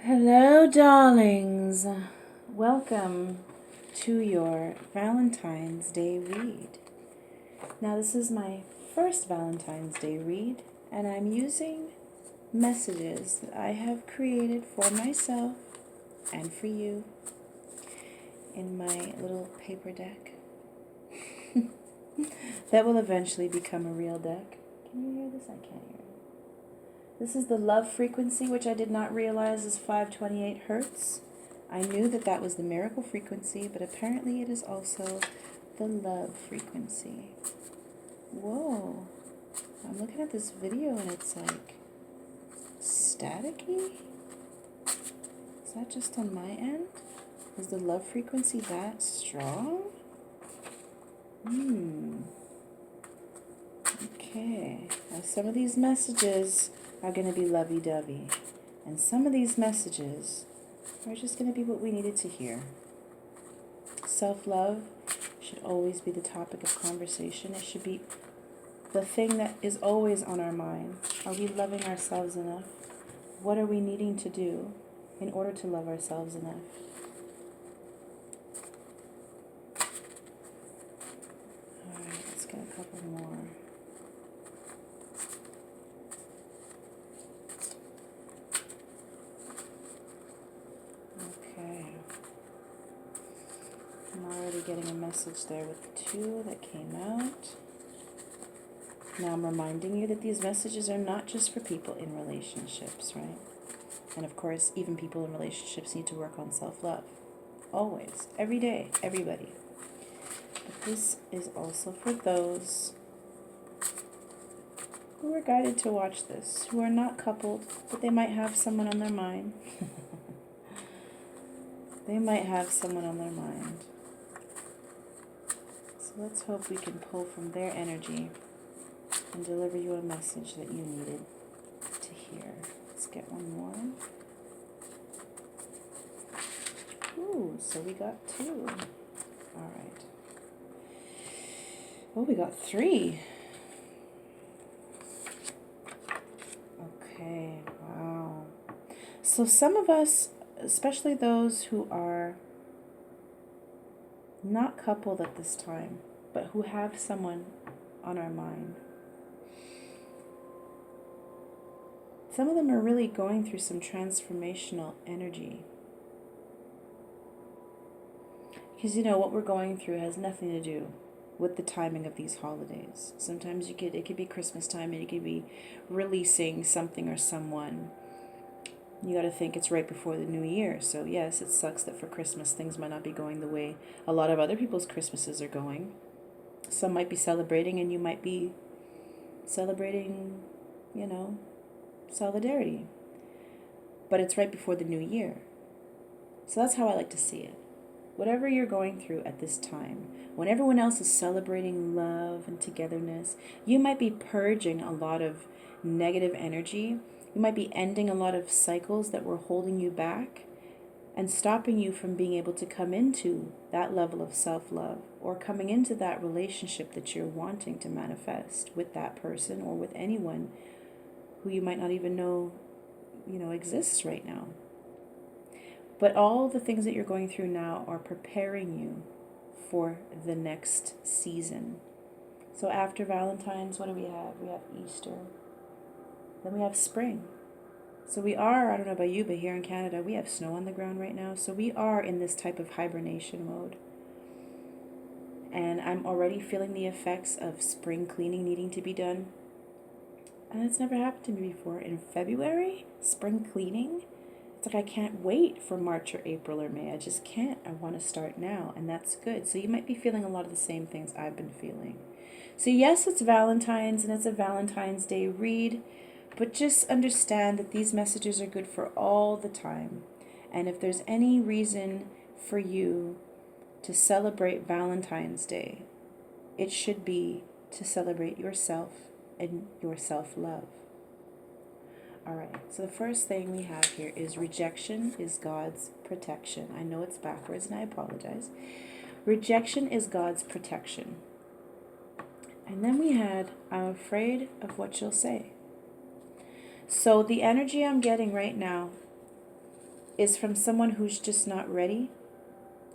Hello, darlings. Welcome to your Valentine's Day read. Now, this is my first Valentine's Day read, and I'm using messages that I have created for myself and for you in my little paper deck that will eventually become a real deck. Can you hear this? I can't hear it. This is the love frequency, which I did not realize is 528 hertz. I knew that that was the miracle frequency, but apparently it is also the love frequency. Whoa. I'm looking at this video and it's like staticky? Is that just on my end? Is the love frequency that strong? Okay. Now some of these messages are going to be lovey-dovey. And some of these messages are just going to be what we needed to hear. Self-love should always be the topic of conversation. It should be the thing that is always on our mind. Are we loving ourselves enough? What are we needing to do in order to love ourselves enough? Alright, let's get a couple more. Okay. I'm already getting a message there with 2 that came out. Now I'm reminding you that these messages are not just for people in relationships, right? And of course, even people in relationships need to work on self-love. Always. Every day. Everybody. But this is also for those who are guided to watch this, who are not coupled, but they might have someone on their mind. They might have someone on their mind. So let's hope we can pull from their energy and deliver you a message that you needed to hear. Let's get one more. Ooh, so we got 2. All right. Oh, we got 3. Okay, wow. So some of us, especially those who are not coupled at this time, but who have someone on our mind, some of them are really going through some transformational energy. Because, what we're going through has nothing to do with the timing of these holidays. Sometimes it could be Christmas time and you could be releasing something or someone. You got to think it's right before the new year. So yes, it sucks that for Christmas things might not be going the way a lot of other people's Christmases are going. Some might be celebrating and you might be celebrating, solidarity. But it's right before the new year. So that's how I like to see it. Whatever you're going through at this time, when everyone else is celebrating love and togetherness, you might be purging a lot of negative energy. You might be ending a lot of cycles that were holding you back and stopping you from being able to come into that level of self-love or coming into that relationship that you're wanting to manifest with that person or with anyone who you might not even know, exists right now. But all the things that you're going through now are preparing you for the next season. So after Valentine's, what do we have? We have Easter. Then we have spring. So we are, I don't know about you, but here in Canada, we have snow on the ground right now. So we are in this type of hibernation mode. And I'm already feeling the effects of spring cleaning needing to be done. And it's never happened to me before. In February, spring cleaning. It's like I can't wait for March or April or May. I just can't. I want to start now, and that's good. So you might be feeling a lot of the same things I've been feeling. So yes, it's Valentine's, and it's a Valentine's Day read, but just understand that these messages are good for all the time. And if there's any reason for you to celebrate Valentine's Day, it should be to celebrate yourself and your self-love. All right, so the first thing we have here is rejection is God's protection. I know it's backwards and I apologize. Rejection is God's protection. And then we had, I'm afraid of what you'll say. So the energy I'm getting right now is from someone who's just not ready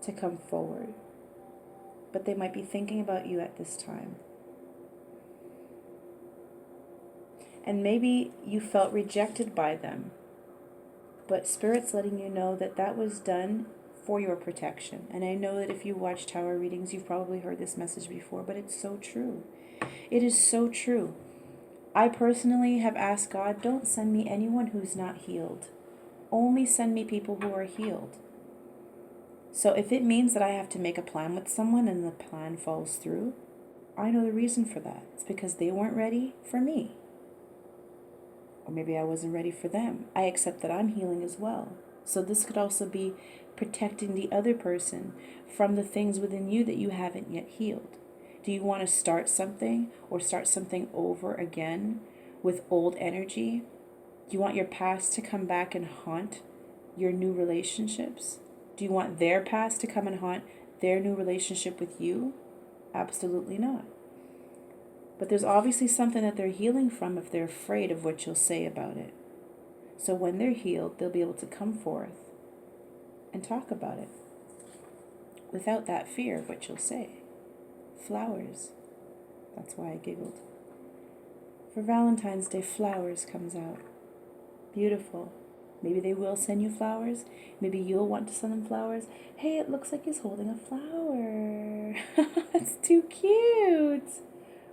to come forward. But they might be thinking about you at this time. And maybe you felt rejected by them. But Spirit's letting you know that that was done for your protection. And I know that if you watch tarot readings, you've probably heard this message before, but it's so true. It is so true. I personally have asked God, don't send me anyone who's not healed. Only send me people who are healed. So if it means that I have to make a plan with someone and the plan falls through, I know the reason for that. It's because they weren't ready for me. Or maybe I wasn't ready for them. I accept that I'm healing as well. So this could also be protecting the other person from the things within you that you haven't yet healed. Do you want to start something or start something over again with old energy? Do you want your past to come back and haunt your new relationships? Do you want their past to come and haunt their new relationship with you? Absolutely not. But there's obviously something that they're healing from if they're afraid of what you'll say about it. So when they're healed, they'll be able to come forth and talk about it without that fear of what you'll say. Flowers. That's why I giggled. For Valentine's Day, flowers comes out. Beautiful. Maybe they will send you flowers. Maybe you'll want to send them flowers. Hey, it looks like he's holding a flower. That's too cute.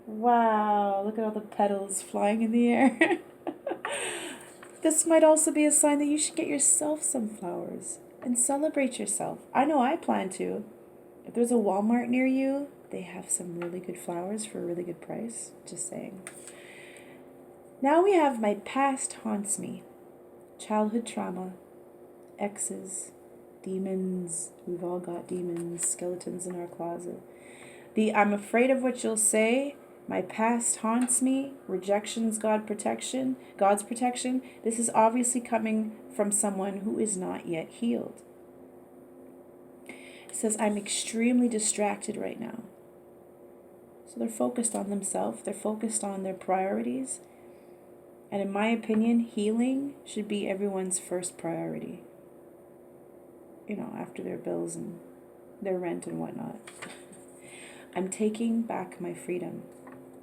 Wow, look at all the petals flying in the air. This might also be a sign that you should get yourself some flowers and celebrate yourself. I know I plan to. If there's a Walmart near you, they have some really good flowers for a really good price. Just saying. Now we have my past haunts me. Childhood trauma, exes, demons. We've all got demons, skeletons in our closet. I'm afraid of what you'll say. My past haunts me. Rejections, God's protection. This is obviously coming from someone who is not yet healed. It says, I'm extremely distracted right now. So they're focused on themselves. They're focused on their priorities. And in my opinion, healing should be everyone's first priority. You know, after their bills and their rent and whatnot. I'm taking back my freedom.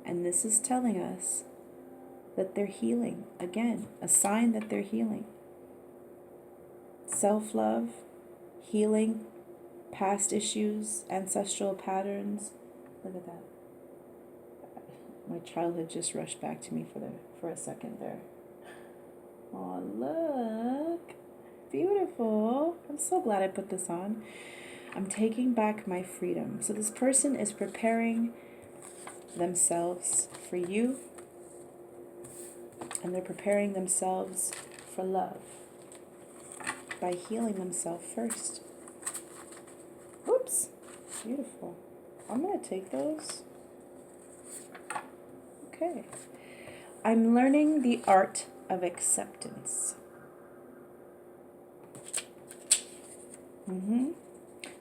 And this is telling us that they're healing. Again, a sign that they're healing. Self-love, healing, past issues, ancestral patterns. Look at that. My childhood just rushed back to me for a second there. Oh, look. Beautiful. I'm so glad I put this on. I'm taking back my freedom. So this person is preparing themselves for you, and they're preparing themselves for love by healing themselves first. Whoops. Beautiful. I'm going to take those. Okay. I'm learning the art of acceptance.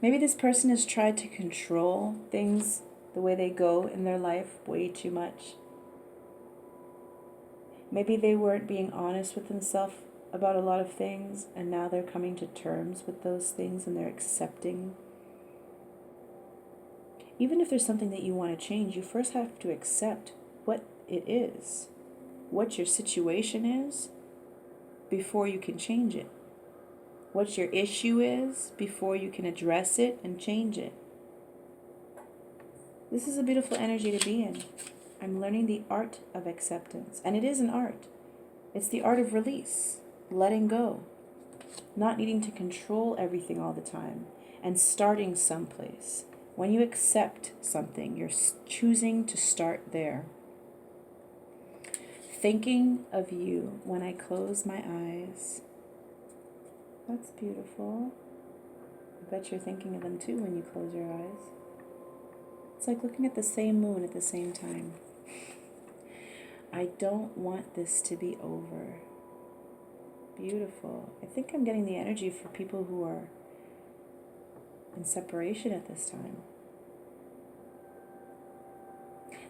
Maybe this person has tried to control things the way they go in their life way too much. Maybe they weren't being honest with themselves about a lot of things, and now they're coming to terms with those things and they're accepting. Even if there's something that you want to change, you first have to accept what it is, what your situation is, before you can change it. What your issue is before you can address it and change it. This is a beautiful energy to be in. I'm learning the art of acceptance. And it is an art. It's the art of release, letting go, not needing to control everything all the time, and starting someplace. When you accept something, you're choosing to start there. Thinking of you when I close my eyes. That's beautiful. I bet you're thinking of them too when you close your eyes. It's like looking at the same moon at the same time. I don't want this to be over. Beautiful. I think I'm getting the energy for people who are in separation at this time.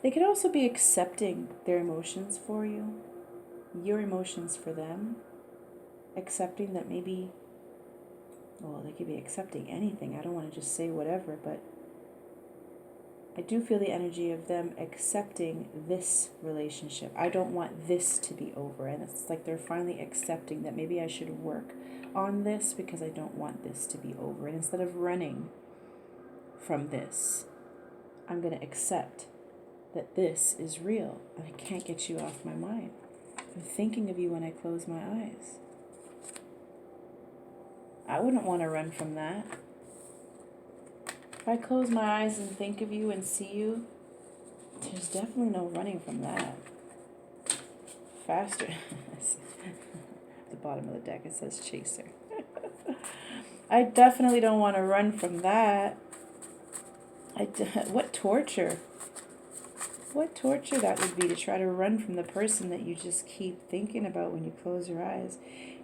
They could also be accepting their emotions for you, your emotions for them, accepting that maybe well, they could be accepting anything. I don't want to just say whatever, but I do feel the energy of them accepting this relationship. I don't want this to be over. And it's like they're finally accepting that maybe I should work on this because I don't want this to be over. And instead of running from this, I'm going to accept that this is real and I can't get you off my mind. I'm thinking of you when I close my eyes. I wouldn't want to run from that. If I close my eyes and think of you and see you, there's definitely no running from that. Faster. At the bottom of the deck it says chaser. I definitely don't want to run from that. What torture. What torture that would be to try to run from the person that you just keep thinking about when you close your eyes.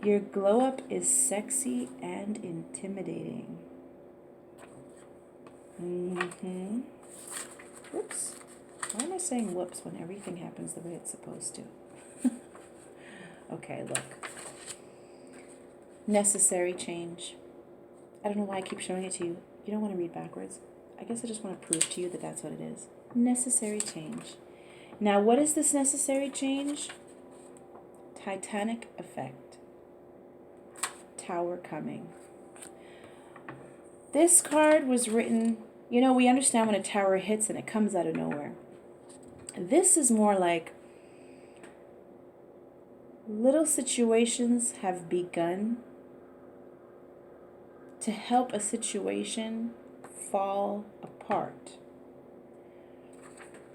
Your glow up is sexy and intimidating. Whoops. Why am I saying whoops when everything happens the way it's supposed to? Okay, look. Necessary change. I don't know why I keep showing it to you. You don't want to read backwards. I guess I just want to prove to you that that's what it is. Necessary change. Now, what is this necessary change? Titanic effect. Tower coming. This card was written, you know, we understand when a tower hits and it comes out of nowhere. This is more like little situations have begun to help a situation fall apart.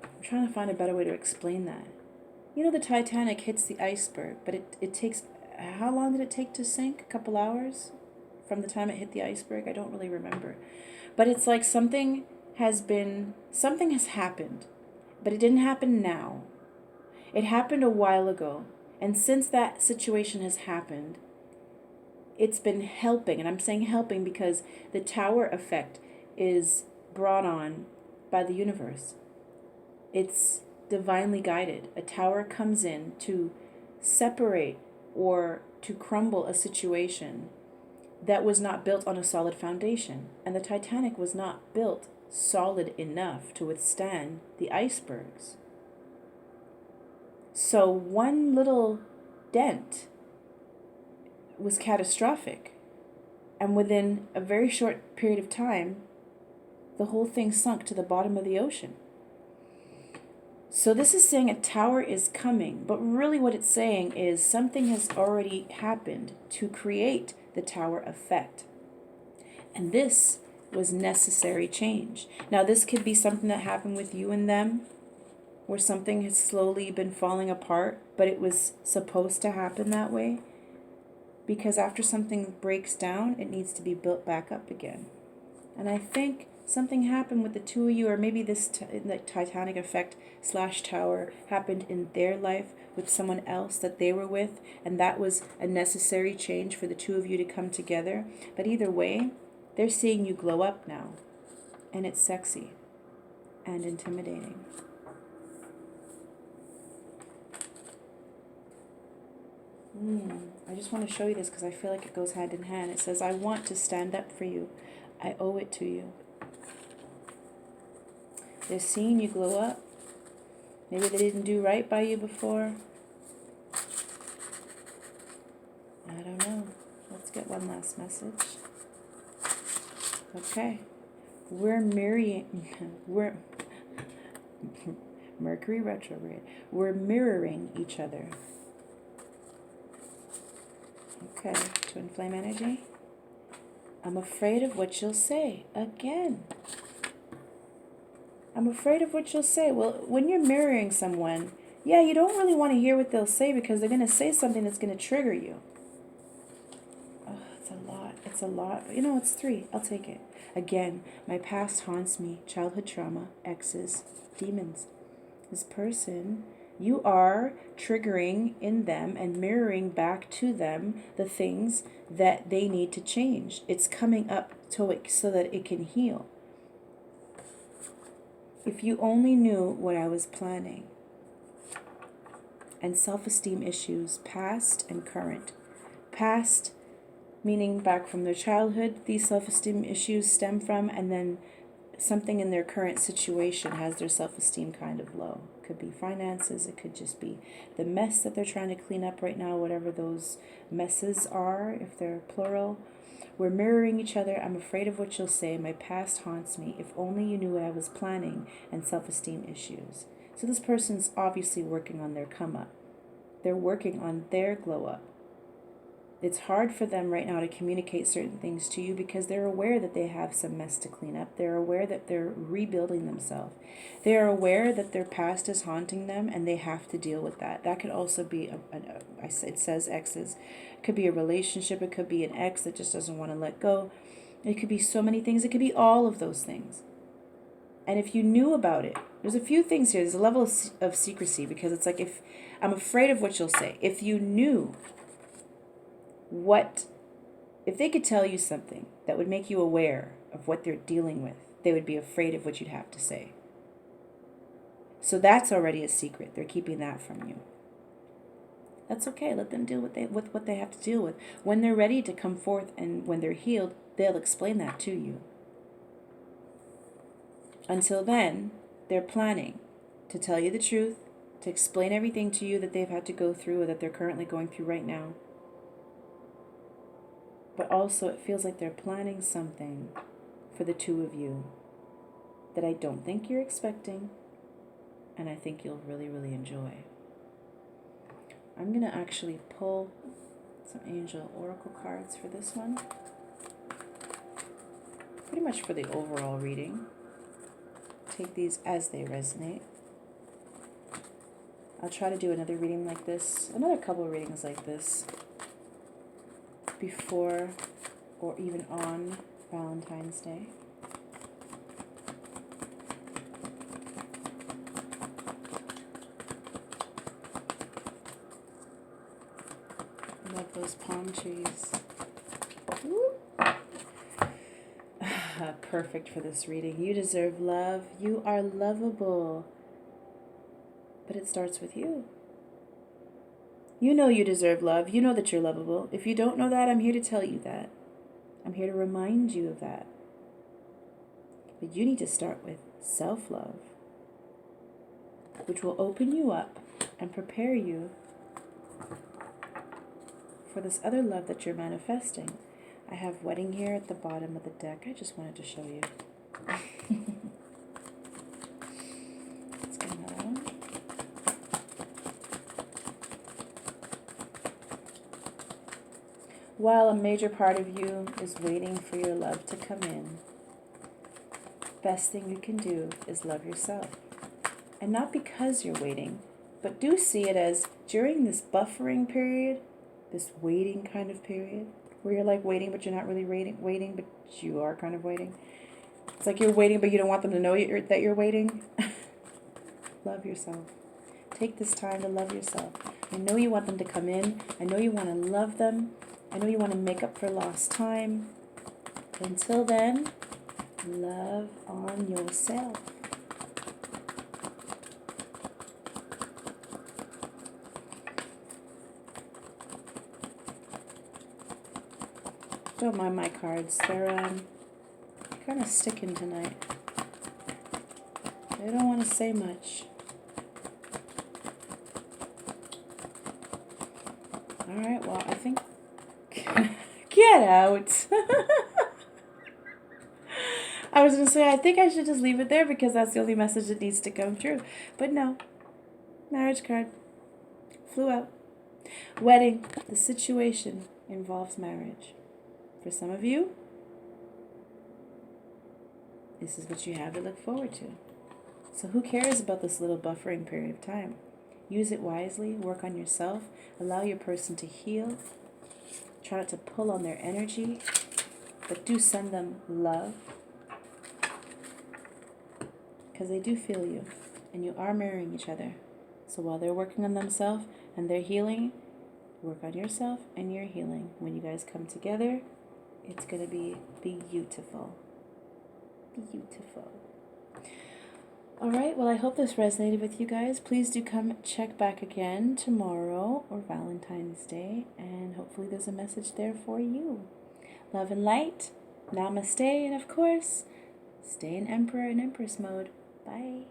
I'm trying to find a better way to explain that. You know, the Titanic hits the iceberg, but it takes, how long did it take to sink? A couple hours from the time it hit the iceberg? I don't really remember. But it's like something has happened, but it didn't happen now. It happened a while ago. And since that situation has happened, it's been helping. And I'm saying helping because the tower effect is brought on by the universe. It's divinely guided. A tower comes in to separate or to crumble a situation that was not built on a solid foundation. And the Titanic was not built solid enough to withstand the icebergs. So one little dent was catastrophic. And within a very short period of time, the whole thing sunk to the bottom of the ocean. So this is saying a tower is coming, but really what it's saying is something has already happened to create the tower effect. And this was necessary change. Now this could be something that happened with you and them, where something has slowly been falling apart, but it was supposed to happen that way. Because after something breaks down, it needs to be built back up again. And I think something happened with the two of you, or maybe this the Titanic effect / tower happened in their life with someone else that they were with, and that was a necessary change for the two of you to come together. But either way, they're seeing you glow up now, and it's sexy and intimidating. I just want to show you this because I feel like it goes hand in hand. It says, I want to stand up for you. I owe it to you. They're seeing you glow up. Maybe they didn't do right by you before. I don't know. Let's get one last message. Okay. We're Mercury retrograde. We're mirroring each other. Okay, twin flame energy. I'm afraid of what you'll say. Again. I'm afraid of what you'll say. Well, when you're mirroring someone, yeah, you don't really want to hear what they'll say because they're going to say something that's going to trigger you. Oh, it's a lot. It's a lot. But you know, it's 3. I'll take it. Again, my past haunts me. Childhood trauma, exes, demons. This person, you are triggering in them and mirroring back to them the things that they need to change. It's coming up to it so that it can heal. If you only knew what I was planning. And self-esteem issues, past and current. Past meaning back from their childhood, these self-esteem issues stem from, and then something in their current situation has their self-esteem kind of low. It could be finances, it could just be the mess that they're trying to clean up right now, whatever those messes are, if they're plural. We're mirroring each other. I'm afraid of what you'll say. My past haunts me. If only you knew what I was planning, and self-esteem issues. So this person's obviously working on their come up. They're working on their glow up. It's hard for them right now to communicate certain things to you because they're aware that they have some mess to clean up. They're aware that they're rebuilding themselves. They are aware that their past is haunting them and they have to deal with that. That could also be, it says exes. It could be a relationship. It could be an ex that just doesn't want to let go. It could be so many things. It could be all of those things. And if you knew about it, there's a few things here. There's a level of secrecy because it's like, if I'm afraid of what you'll say. If you knew if they could tell you something that would make you aware of what they're dealing with, they would be afraid of what you'd have to say. So that's already a secret. They're keeping that from you. That's okay. Let them deal with what they have to deal with. When they're ready to come forth and when they're healed, they'll explain that to you. Until then, they're planning to tell you the truth, to explain everything to you that they've had to go through or that they're currently going through right now. But also it feels like they're planning something for the two of you that I don't think you're expecting, and I think you'll really, really enjoy. I'm going to actually pull some angel oracle cards for this one. Pretty much for the overall reading. Take these as they resonate. I'll try to do another reading like this, another couple of readings like this, before or even on Valentine's Day. Love those palm trees. Perfect for this reading. You deserve love. You are lovable. But it starts with you. You know you deserve love. You know that you're lovable. If you don't know that, I'm here to tell you that. I'm here to remind you of that. But you need to start with self-love, which will open you up and prepare you for this other love that you're manifesting. I have wedding here at the bottom of the deck. I just wanted to show you. Let's get another one. While a major part of you is waiting for your love to come in, best thing you can do is love yourself. And not because you're waiting, but do see it as during this buffering period, this waiting kind of period, where you're like waiting, but you're not really waiting, but you are kind of waiting. It's like you're waiting, but you don't want them to know that you're waiting. Love yourself. Take this time to love yourself. I know you want them to come in. I know you want to love them. I know you want to make up for lost time. But until then, love on yourself. Don't mind my cards. They're kind of sticking tonight. They don't want to say much. All right, well, I think... Get out! I was going to say, I think I should just leave it there because that's the only message that needs to come through. But no. Marriage card. Flew out. Wedding. The situation involves marriage. For some of you, this is what you have to look forward to. So who cares about this little buffering period of time? Use it wisely. Work on yourself. Allow your person to heal. Try not to pull on their energy, but do send them love. Because they do feel you, and you are mirroring each other. So while they're working on themselves and they're healing, work on yourself and you're healing. When you guys come together, it's going to be beautiful. Beautiful. All right, well, I hope this resonated with you guys. Please do come check back again tomorrow or Valentine's Day, and hopefully there's a message there for you. Love and light. Namaste, and of course, stay in Emperor and Empress mode. Bye.